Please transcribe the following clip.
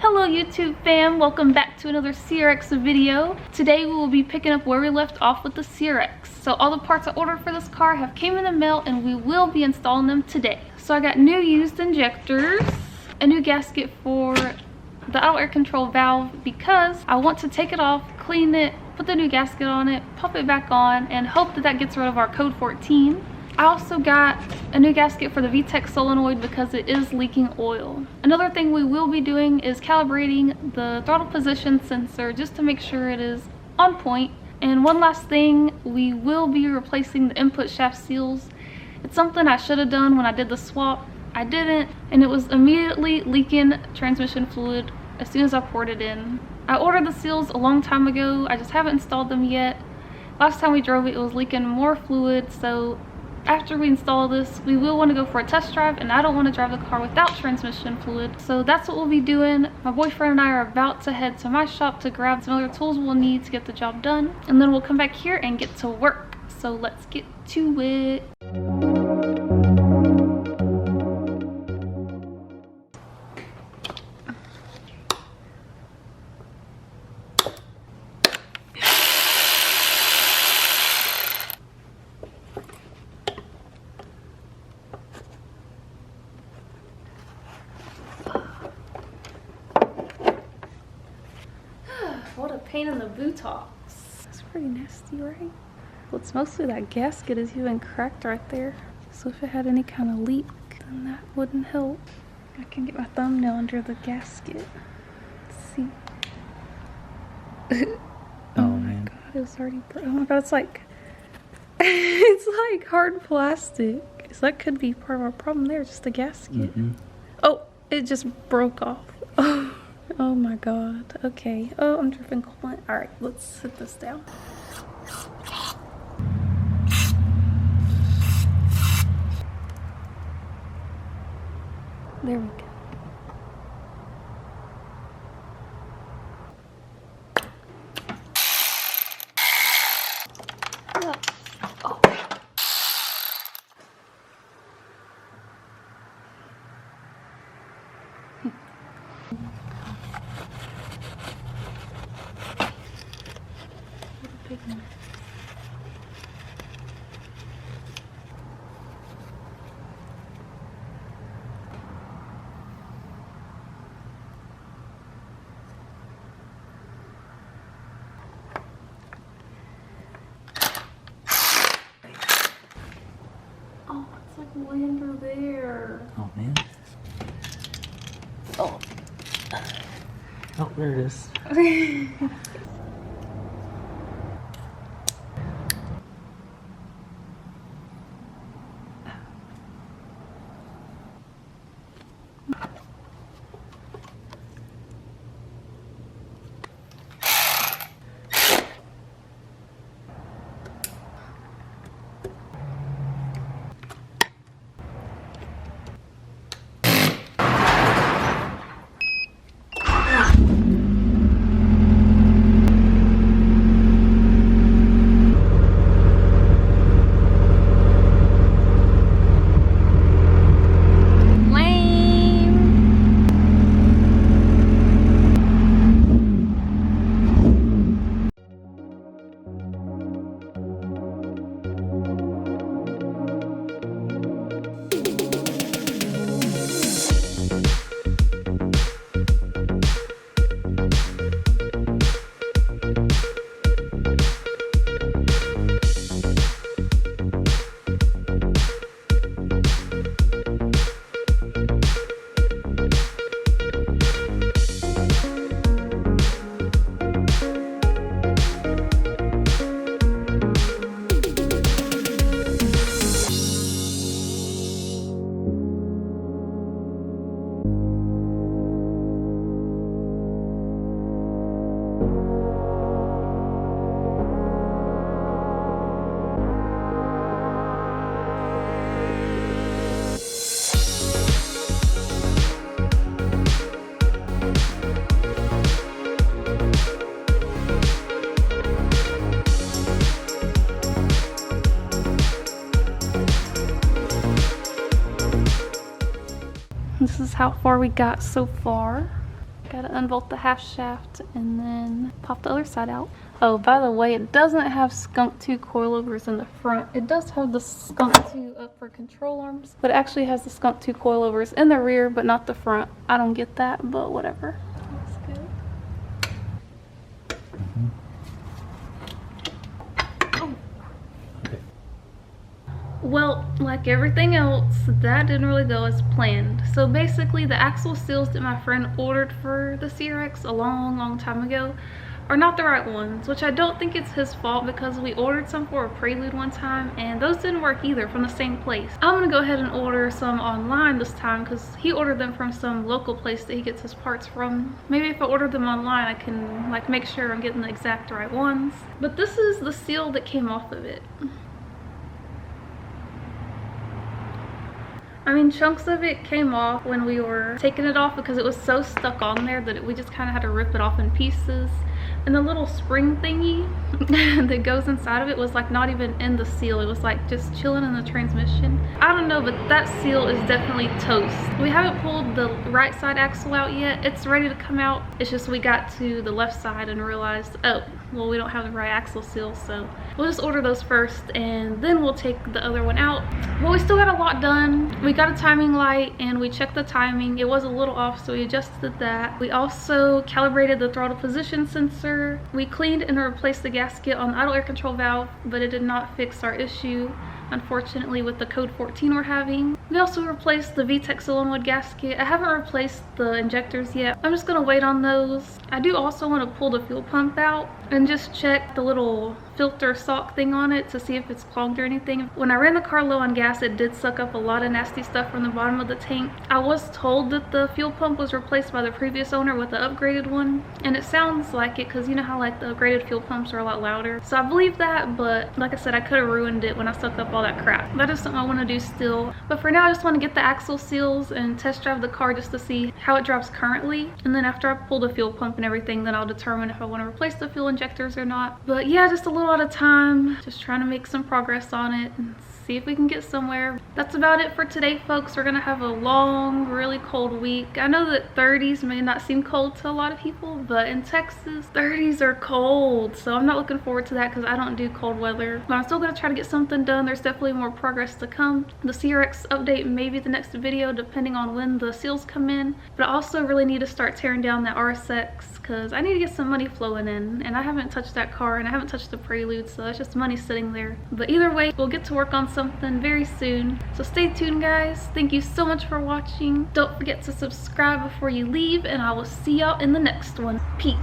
Hello YouTube fam, welcome back to another CRX video. Today we will be picking up where we left off with the CRX. So all the parts I ordered for this car have came in the mail and we will be installing them today. So I got new used injectors, a new gasket for the auto air control valve because I want to take it off, clean it, put the new gasket on it, pop it back on, and hope that that gets rid of our code 14. I also got a new gasket for the VTEC solenoid because it is leaking oil. Another thing we will be doing is calibrating the throttle position sensor just to make sure it is on point. And one last thing, we will be replacing the input shaft seals. It's something I should have done when I did the swap. I didn't, and it was immediately leaking transmission fluid as soon as I poured it in. I ordered the seals a long time ago, I just haven't installed them yet. Last time we drove it, it was leaking more fluid, so after we install this, we will want to go for a test drive, and I don't want to drive the car without transmission fluid. So that's what we'll be doing. My boyfriend and I are about to head to my shop to grab some other tools we'll need to get the job done. And then we'll come back here and get to work. So let's get to it. What a pain in the buttocks. That's pretty nasty, right? Well, it's mostly that gasket is even cracked right there. So if it had any kind of leak, then that wouldn't help. I can get my thumbnail under the gasket. Let's see. Oh man. God, it was already oh my god, it's like it's like hard plastic. So that could be part of our problem there, just the gasket. Oh, it just broke off. Oh my god. Okay. Oh, I'm dripping coolant. Alright, let's sit this down. There we go. Oh. Oh, it's like way under there. Oh man. Oh. Oh, there it is. This is how far we got so far. Gotta unbolt the half shaft and then pop the other side out. Oh, by the way, it doesn't have skunk 2 coilovers in the front. It does have the skunk 2 up for control arms, but it actually has the skunk 2 coilovers in the rear, but not the front. I don't get that, but whatever. That's good. Oh. Okay. Well, like everything else, that didn't really go as planned. So basically, the axle seals that my friend ordered for the CRX a long time ago are not the right ones, which I don't think it's his fault because we ordered some for a Prelude one time and those didn't work either from the same place. I'm gonna go ahead and order some online this time because he ordered them from some local place that he gets his parts from. Maybe if I order them online I can like make sure I'm getting the exact right ones. But this is the seal that came off of it. I mean, chunks of it came off when we were taking it off because it was so stuck on there that we just kind of had to rip it off in pieces. And the little spring thingy that goes inside of it was like not even in the seal. It was like just chilling in the transmission. I don't know, but that seal is definitely toast. We haven't pulled the right side axle out yet. It's ready to come out. It's just we got to the left side and realized, oh, well, we don't have the right axle seal, so we'll just order those first and then we'll take the other one out. Well, we still got a lot done. We got a timing light and we checked the timing. It was a little off, so we adjusted that. We also calibrated the throttle position sensor. We cleaned and replaced the gasket on the idle air control valve, but it did not fix our issue, unfortunately, with the code 14 we're having. We also replaced the VTEC solenoid gasket. I haven't replaced the injectors yet. I'm just gonna wait on those. I do also want to pull the fuel pump out and just check the little filter sock thing on it to see if it's clogged or anything. When I ran the car low on gas, it did suck up a lot of nasty stuff from the bottom of the tank. I was told that the fuel pump was replaced by the previous owner with the upgraded one, and it sounds like it because you know how like the upgraded fuel pumps are a lot louder. So I believe that, but like I said, I could have ruined it when I sucked up all that crap. That is something I want to do still. But for now, I just want to get the axle seals and test drive the car just to see how it drives currently. And then after I pull the fuel pump and everything, then I'll determine if I want to replace the fuel injectors or not. But yeah, just a little at a time, just trying to make some progress on it and see if we can get somewhere. That's about it for today, folks. We're gonna have a long, really cold week. I know that 30s may not seem cold to a lot of people, but in Texas 30s are cold, so I'm not looking forward to that because I don't do cold weather. But I'm still gonna try to get something done. There's definitely more progress to come. The CRX update may be the next video depending on when the seals come in, but I also really need to start tearing down that RSX because I need to get some money flowing in, and I haven't touched that car and I haven't touched the Prelude, so it's just money sitting there. But either way, we'll get to work on something very soon, so stay tuned, guys. Thank you so much for watching. Don't forget to subscribe before you leave, and I will see y'all in the next one. Peace.